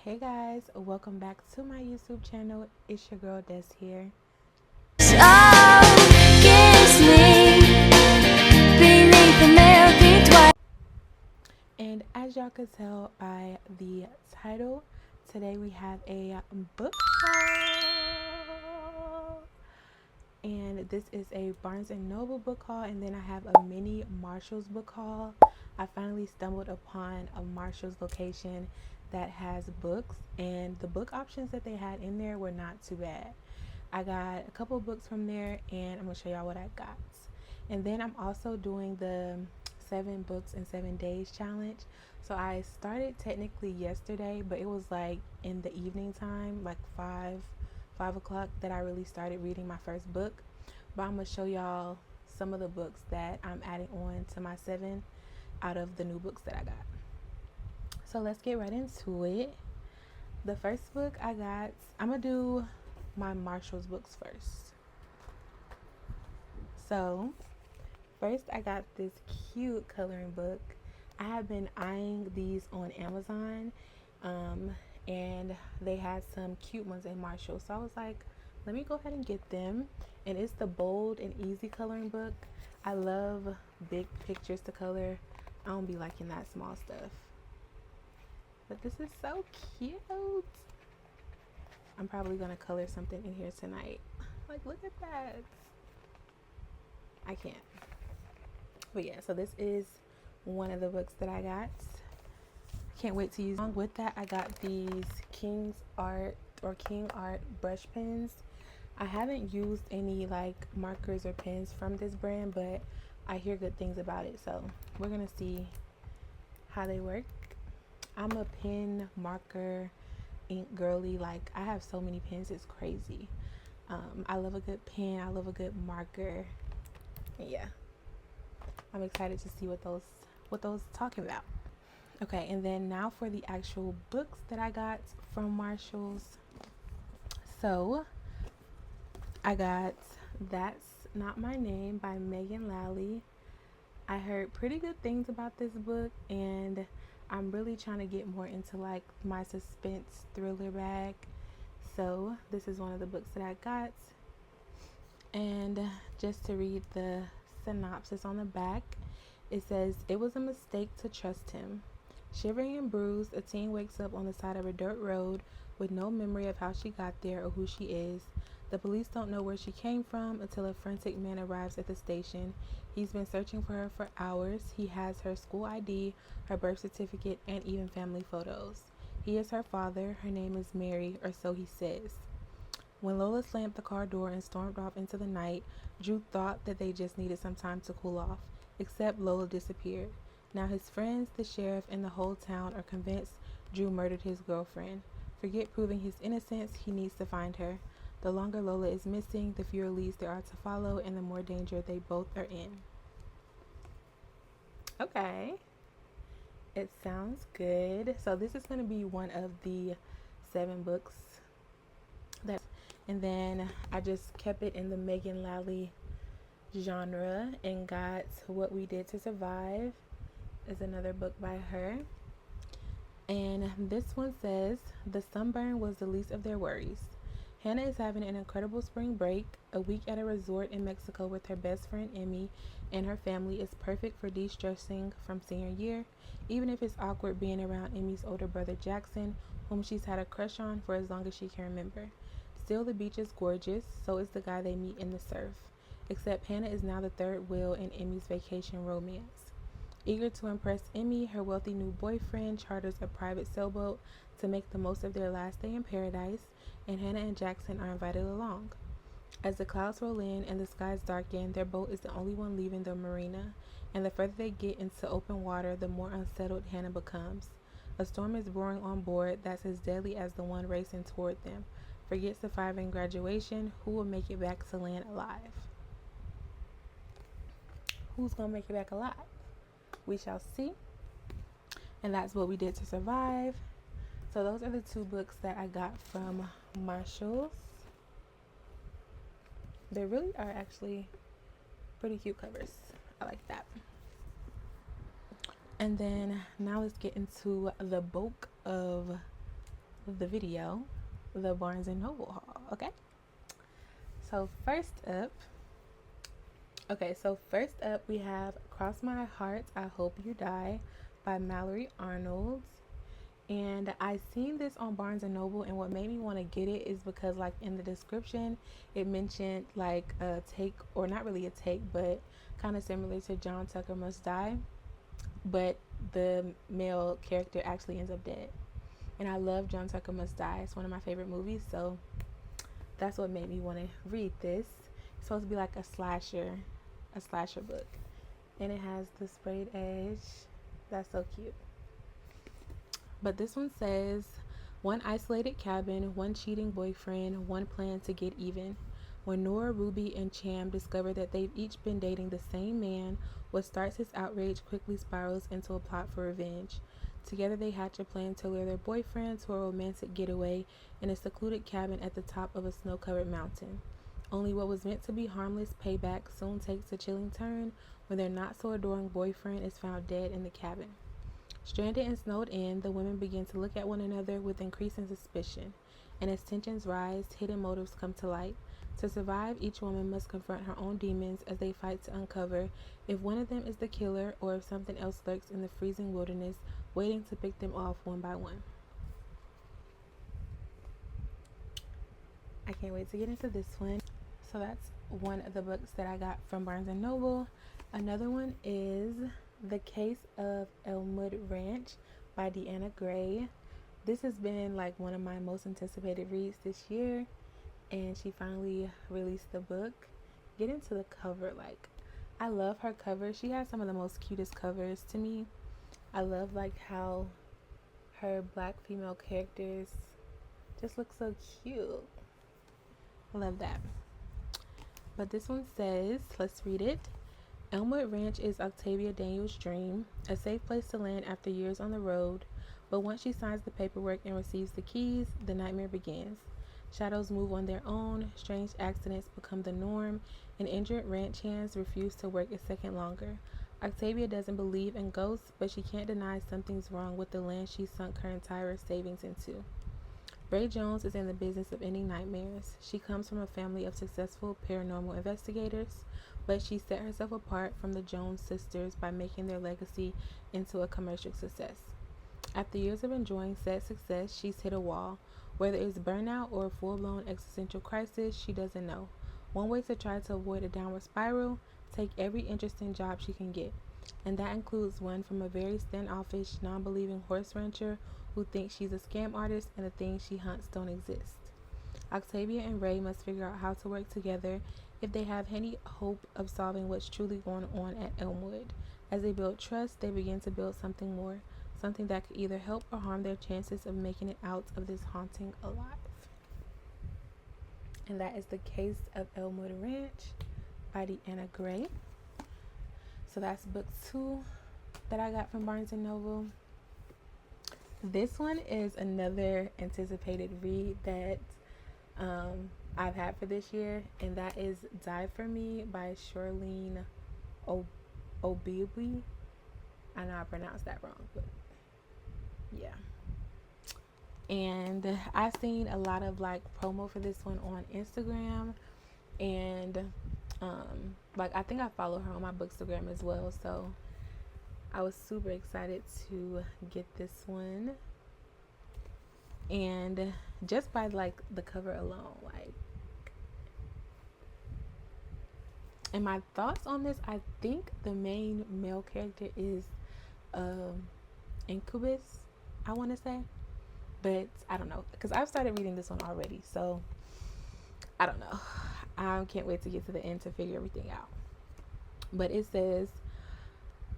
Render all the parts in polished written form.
Hey guys, welcome back to my YouTube channel. It's your girl Des here. And as y'all could tell by the title, today we have a book haul. And this is a Barnes & Noble book haul, and then I have a mini Marshall's book haul. I finally stumbled upon a Marshall's location that has books, and the book options that they had in there were not too bad. I got a couple books from there, and I'm going to show y'all what I got. And then I'm also doing the 7 books in 7 days challenge. So I started technically yesterday, but it was like in the evening time, like 5 o'clock, that I really started reading my first book. But I'm going to show y'all some of the books that I'm adding on to my 7 out of the new books that I got. So let's get right into it. The first book I got, I'm going to do my Marshall's books first. So first I got this cute coloring book. I have been eyeing these on Amazon, and they had some cute ones in Marshall. So I was like, let me go ahead and get them. And it's the Bold and Easy coloring book. I love big pictures to color. I don't be liking that small stuff. But this is so cute. I'm probably going to color something in here tonight. Like, look at that. I can't. But yeah, so this is one of the books that I got. Can't wait to use. Along with that, I got these King Art brush pens. I haven't used any like markers or pens from this brand, but I hear good things about it. So we're going to see how they work. I'm a pen, marker, ink girly. Like, I have so many pens, it's crazy. I love a good pen. I love a good marker. And yeah, I'm excited to see what those talking about. Okay, and then now for the actual books that I got from Marshall's. So I got That's Not My Name by Megan Lally. I heard pretty good things about this book, and I'm really trying to get more into like my suspense thriller bag. So this is one of the books that I got. And just to read the synopsis on the back, it says, "It was a mistake to trust him. Shivering and bruised, a teen wakes up on the side of a dirt road with no memory of how she got there or who she is. The police don't know where she came from until a frantic man arrives at the station. He's been searching for her for hours. He has her school ID, her birth certificate, and even family photos. He is her father. Her name is Mary, or so he says." When Lola slammed the car door and stormed off into the night, Drew thought that they just needed some time to cool off, except Lola disappeared. Now his friends, the sheriff, and the whole town are convinced Drew murdered his girlfriend. Forget proving his innocence, he needs to find her. The longer Lola is missing, the fewer leads there are to follow, and the more danger they both are in. Okay. It sounds good. So this is going to be one of the 7 books. And then I just kept it in the Megan Lally genre and got What We Did to Survive is another book by her. And this one says, "The sunburn was the least of their worries. Hannah is having an incredible spring break. A week at a resort in Mexico with her best friend Emmy and her family is perfect for de-stressing from senior year, even if it's awkward being around Emmy's older brother Jackson, whom she's had a crush on for as long as she can remember. Still, the beach is gorgeous, so is the guy they meet in the surf. Except Hannah is now the third wheel in Emmy's vacation romance. Eager to impress Emmy, her wealthy new boyfriend charters a private sailboat to make the most of their last day in paradise, and Hannah and Jackson are invited along. As the clouds roll in and the skies darken, their boat is the only one leaving the marina, and the further they get into open water, the more unsettled Hannah becomes. A storm is brewing on board that's as deadly as the one racing toward them. Forget surviving graduation. Who will make it back to land alive?" Who's going to make it back alive? We shall see. And that's What We Did to Survive. So those are the 2 books that I got from Marshall's. They really are actually pretty cute covers. I like that. And then now let's get into the bulk of the video, the Barnes and Noble haul. Okay. So first up we have Cross My Heart, I Hope You Die by Mallory Arnold. And I seen this on Barnes and Noble, and what made me want to get it is because like in the description it mentioned like a take, or not really a take, but kind of similar to John Tucker Must Die, but the male character actually ends up dead. And I love John Tucker Must Die. It's one of my favorite movies, so that's what made me want to read this. It's supposed to be like a slasher book. And it has the sprayed edge. That's so cute. But this one says, one isolated cabin, one cheating boyfriend, one plan to get even. When Nora, Ruby, and Cham discover that they've each been dating the same man, what starts as outrage quickly spirals into a plot for revenge. Together they hatch a plan to lure their boyfriend to a romantic getaway in a secluded cabin at the top of a snow-covered mountain. Only what was meant to be harmless payback soon takes a chilling turn when their not-so-adoring boyfriend is found dead in the cabin. Stranded and snowed in, the women begin to look at one another with increasing suspicion, and as tensions rise, hidden motives come to light. To survive, each woman must confront her own demons as they fight to uncover if one of them is the killer or if something else lurks in the freezing wilderness waiting to pick them off one by one. I can't wait to get into this one. So that's one of the books that I got from Barnes & Noble. Another one is The Case of Elmwood Ranch by Deanna Gray. This has been like one of my most anticipated reads this year, and she finally released the book. Get into the cover. Like, I love her cover. She has some of the most cutest covers to me. I love like how her black female characters just look so cute. I love that. But this one says, let's read it. Elmwood Ranch is Octavia Daniels' dream, a safe place to land after years on the road. But once she signs the paperwork and receives the keys, the nightmare begins. Shadows move on their own, strange accidents become the norm, and injured ranch hands refuse to work a second longer. Octavia doesn't believe in ghosts, but she can't deny something's wrong with the land she sunk her entire savings into. Ray Jones is in the business of ending nightmares. She comes from a family of successful paranormal investigators, but she set herself apart from the Jones sisters by making their legacy into a commercial success. After years of enjoying said success, she's hit a wall. Whether it's burnout or a full-blown existential crisis, she doesn't know. One way to try to avoid a downward spiral: take every interesting job she can get. And that includes one from a very standoffish, non-believing horse rancher who thinks she's a scam artist and the things she hunts don't exist. Octavia and Ray must figure out how to work together if they have any hope of solving what's truly going on at Elmwood. As they build trust, they begin to build something more, something that could either help or harm their chances of making it out of this haunting alive. And that is The Case of Elmwood Ranch by Deanna Gray. So that's book 2 that I got from Barnes & Noble. This one is another anticipated read that I've had for this year, and that is Die For Me by Shirlene Obibi. I know I pronounced that wrong, but yeah. And I've seen a lot of like promo for this one on Instagram, and like I think I follow her on my Bookstagram as well, so I was super excited to get this one. And just by like the cover alone, like, and my thoughts on this, I think the main male character is Incubus, I want to say, but I don't know, because I've started reading this one already, so I don't know. I can't wait to get to the end to figure everything out. But it says,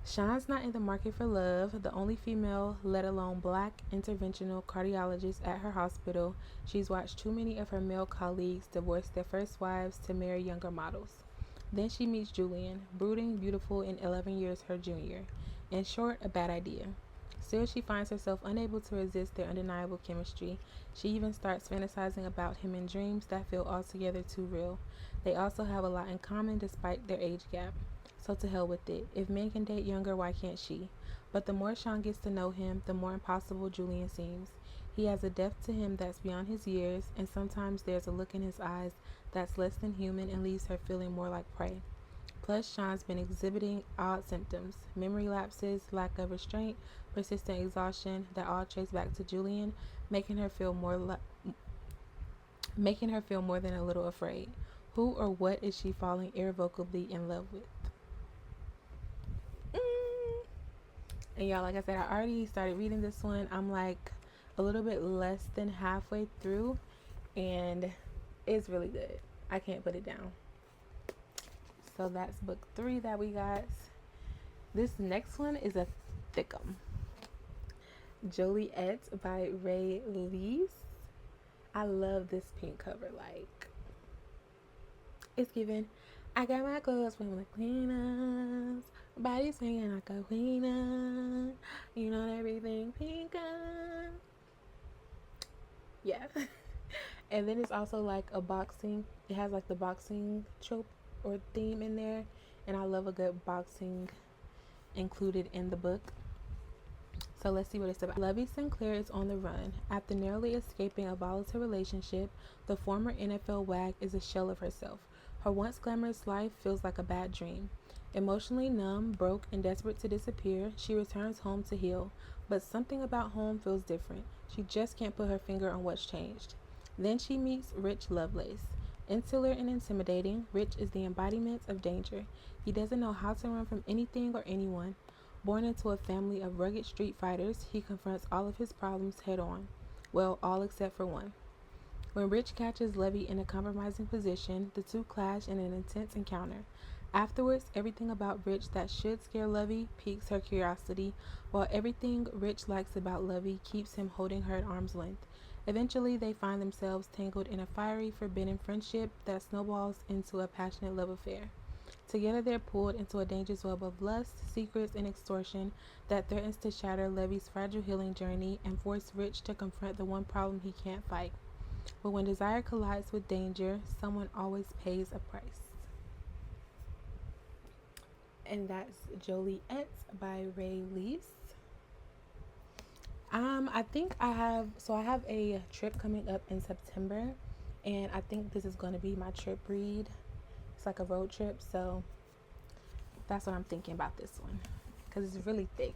Sean's not in the market for love. The only female, let alone black, interventional cardiologist at her hospital, she's watched too many of her male colleagues divorce their first wives to marry younger models. Then she meets Julian, brooding, beautiful, and 11 years her junior. In short, a bad idea. Still, she finds herself unable to resist their undeniable chemistry. She even starts fantasizing about him in dreams that feel altogether too real. They also have a lot in common despite their age gap. So to hell with it. If men can date younger, why can't she? But the more Sean gets to know him, the more impossible Julian seems. He has a depth to him that's beyond his years, and sometimes there's a look in his eyes that's less than human and leaves her feeling more like prey. Plus, Sean's been exhibiting odd symptoms: memory lapses, lack of restraint, persistent exhaustion that all trace back to Julian, making her feel making her feel more than a little afraid. Who or what is she falling irrevocably in love with? And y'all, like I said, I already started reading this one. I'm like a little bit less than halfway through, and it's really good. I can't put it down. So that's book 3 that we got. This next one is a thickum. Joliet by Ray Lees. I love this pink cover. Like, it's given. I got my clothes from the cleaners, body swinging like a queen. You know everything pink. Yeah. And then it's also like a boxing. It has like the boxing trope or theme in there, and I love a good boxing included in the book. So let's see what it's about. Lovie Sinclair is on the run. After narrowly escaping a volatile relationship, the former NFL wag is a shell of herself. Her once glamorous life feels like a bad dream. Emotionally numb, broke, and desperate to disappear, she returns home to heal. But something about home feels different. She just can't put her finger on what's changed. Then she meets Rich Lovelace. Insular and intimidating, Rich is the embodiment of danger. He doesn't know how to run from anything or anyone. Born into a family of rugged street fighters, he confronts all of his problems head on. Well, all except for one. When Rich catches Lovey in a compromising position, the two clash in an intense encounter. Afterwards, everything about Rich that should scare Lovey piques her curiosity, while everything Rich likes about Lovey keeps him holding her at arm's length. Eventually, they find themselves tangled in a fiery, forbidden friendship that snowballs into a passionate love affair. Together, they're pulled into a dangerous web of lust, secrets, and extortion that threatens to shatter Levy's fragile healing journey and force Rich to confront the one problem he can't fight. But when desire collides with danger, someone always pays a price. And that's Joliet by Ray Lees. I think I have a trip coming up in September, and I think this is going to be my trip read. It's like a road trip, so that's what I'm thinking about this one, because it's really thick.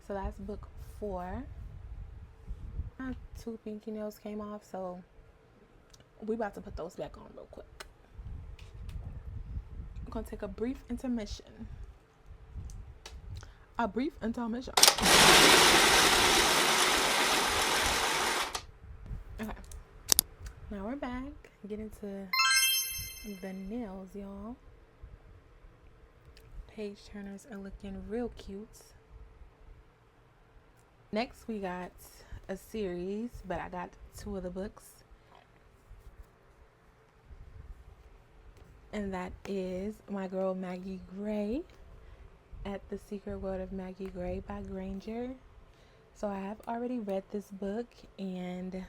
So that's book 4. My 2 pinky nails came off, so we about to put those back on real quick. I'm gonna take a brief intermission. Okay, now we're back. Get into the nails, y'all. Page turners are looking real cute. Next, we got a series, but I got 2 of the books. And that is my girl Maggie Gray, At the Secret World of Maggie Gray by Granger. So I have already read this book, and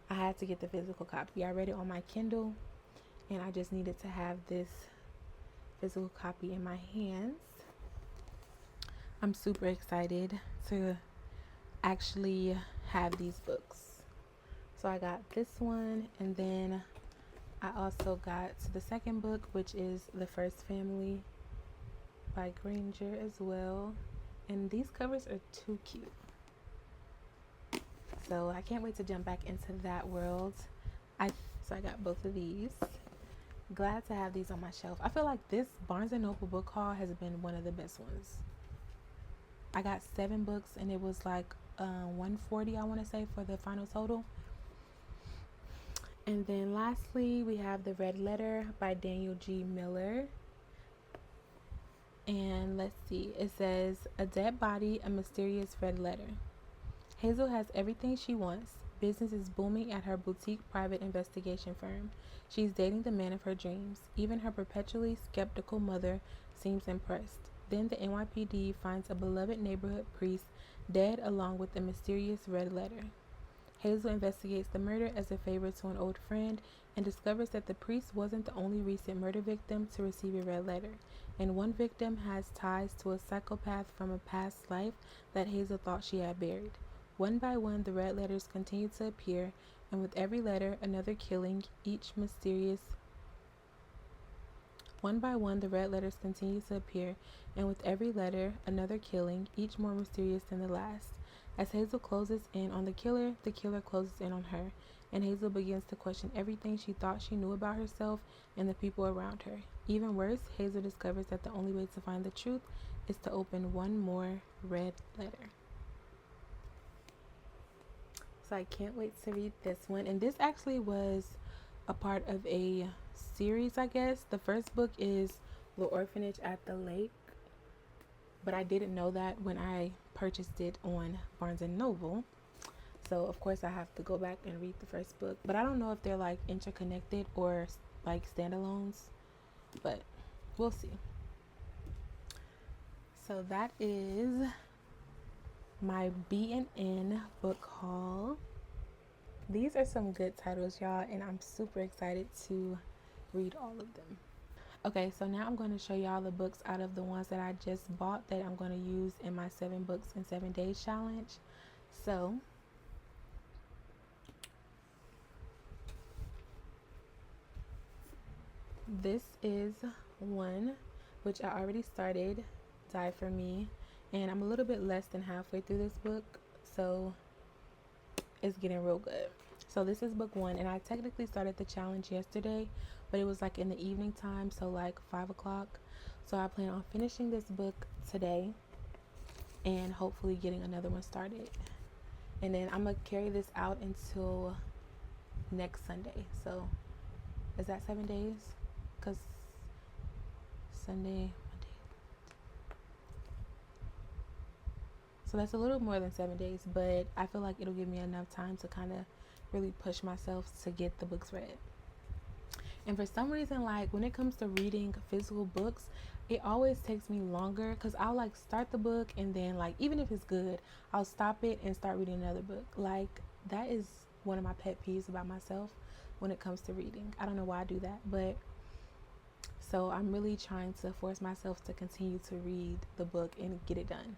I had to get the physical copy. I read it on my Kindle, and I just needed to have this physical copy in my hands. I'm super excited to actually have these books. So I got this one, and then I also got the second book, which is The First Family by Granger as well. And these covers are too cute. So I can't wait to jump back into that world. So I got both of these. Glad to have these on my shelf. I feel like this Barnes & Noble book haul has been one of the best ones. I got 7 books, and it was like $140, I want to say, for the final total. And then lastly, we have The Red Letter by Daniel G. Miller. And let's see, it says, a dead body, a mysterious red letter. Hazel has everything she wants. Business is booming at her boutique private investigation firm. She's dating the man of her dreams. Even her perpetually skeptical mother seems impressed. Then the NYPD finds a beloved neighborhood priest dead along with a mysterious red letter. Hazel investigates the murder as a favor to an old friend and discovers that the priest wasn't the only recent murder victim to receive a red letter, and one victim has ties to a psychopath from a past life that Hazel thought she had buried. One by one, the red letters continued to appear, and with every letter, another killing, each mysterious. One by one, the red letters continued to appear, and with every letter, another killing, each more mysterious than the last. As Hazel closes in on the killer closes in on her, and Hazel begins to question everything she thought she knew about herself and the people around her. Even worse, Hazel discovers that the only way to find the truth is to open one more red letter. So I can't wait to read this one. And this actually was a part of a series, I guess. The first book is The Orphanage at the Lake, but I didn't know that when I purchased it on Barnes and Noble. So of course I have to go back and read the first book, but I don't know if they're like interconnected or like standalones, but we'll see. So that is my B&N book haul. These are some good titles, y'all, and I'm super excited to read all of them. Okay, so now I'm going to show y'all the books out of the ones that I just bought that I'm going to use in my 7 books in 7 days challenge. So this is one which I already started, Die For Me, and I'm a little bit less than halfway through this book, so it's getting real good. So this is book 1, and I technically started the challenge yesterday, but it was like in the evening time, so like 5 o'clock. So I plan on finishing this book today and hopefully getting another one started. And then I'm gonna carry this out until next Sunday. So is that 7 days? Because Sunday, Monday. So that's a little more than 7 days, but I feel like it'll give me enough time to kind of really push myself to get the books read. And for some reason, like when it comes to reading physical books, it always takes me longer because I'll like start the book and then like even if it's good, I'll stop it and start reading another book. Like that is one of my pet peeves about myself when it comes to reading. I don't know why I do that, but so I'm really trying to force myself to continue to read the book and get it done.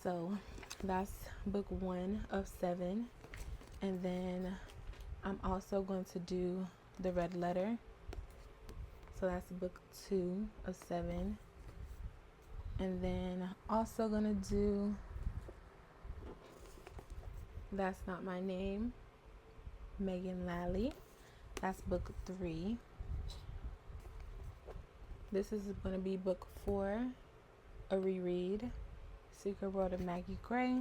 So that's book 1 of 7. And then I'm also going to do The Red Letter. So that's book 2 of 7. And then also going to do That's Not My Name, Megan Lally. That's book 3. This is going to be book 4, a reread, Secret World of Maggie Gray.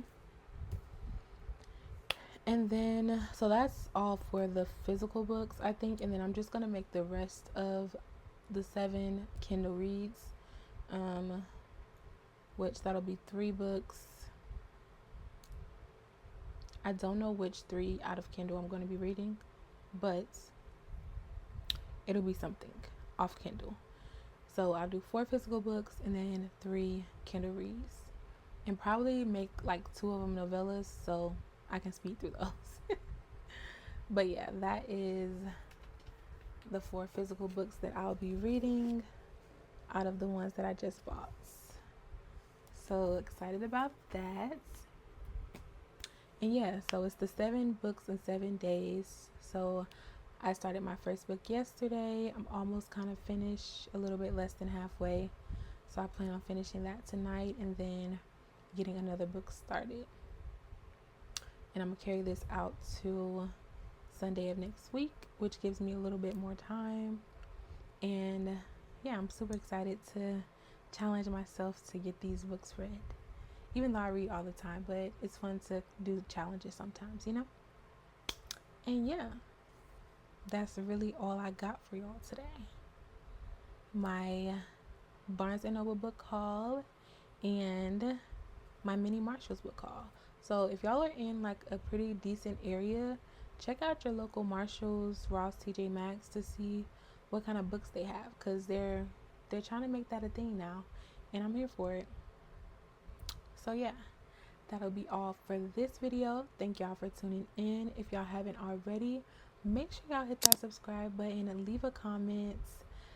And then, so that's all for the physical books, I think. And then I'm just going to make the rest of the 7 Kindle reads, which that'll be 3 books. I don't know which 3 out of Kindle I'm going to be reading, but it'll be something off Kindle. So I'll do 4 physical books and then 3 Kindle reads, and probably make like 2 of them novellas so I can speed through those. But yeah, that is the 4 physical books that I'll be reading out of the ones that I just bought. So excited about that. And yeah, so it's the 7 books in 7 days. So I started my first book yesterday. I'm almost kind of finished, a little bit less than halfway. So I plan on finishing that tonight and then getting another book started. And I'm going to carry this out to Sunday of next week, which gives me a little bit more time. And yeah, I'm super excited to challenge myself to get these books read. Even though I read all the time, but it's fun to do challenges sometimes, you know? And yeah, that's really all I got for y'all today. My Barnes & Noble book haul and my mini Marshalls book haul. So if y'all are in like a pretty decent area, check out your local Marshalls, Ross, TJ Maxx to see what kind of books they have, because they're trying to make that a thing now, and I'm here for it. So yeah, that'll be all for this video. Thank y'all for tuning in. If y'all haven't already, make sure y'all hit that subscribe button and leave a comment.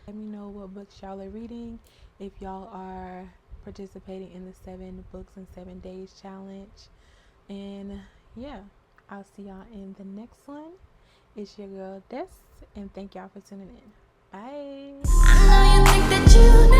Let me know what books y'all are reading, if y'all are participating in the 7 books in 7 days challenge. And yeah, I'll see y'all in the next one. It's your girl Des, and thank y'all for tuning in. Bye. I know you think that you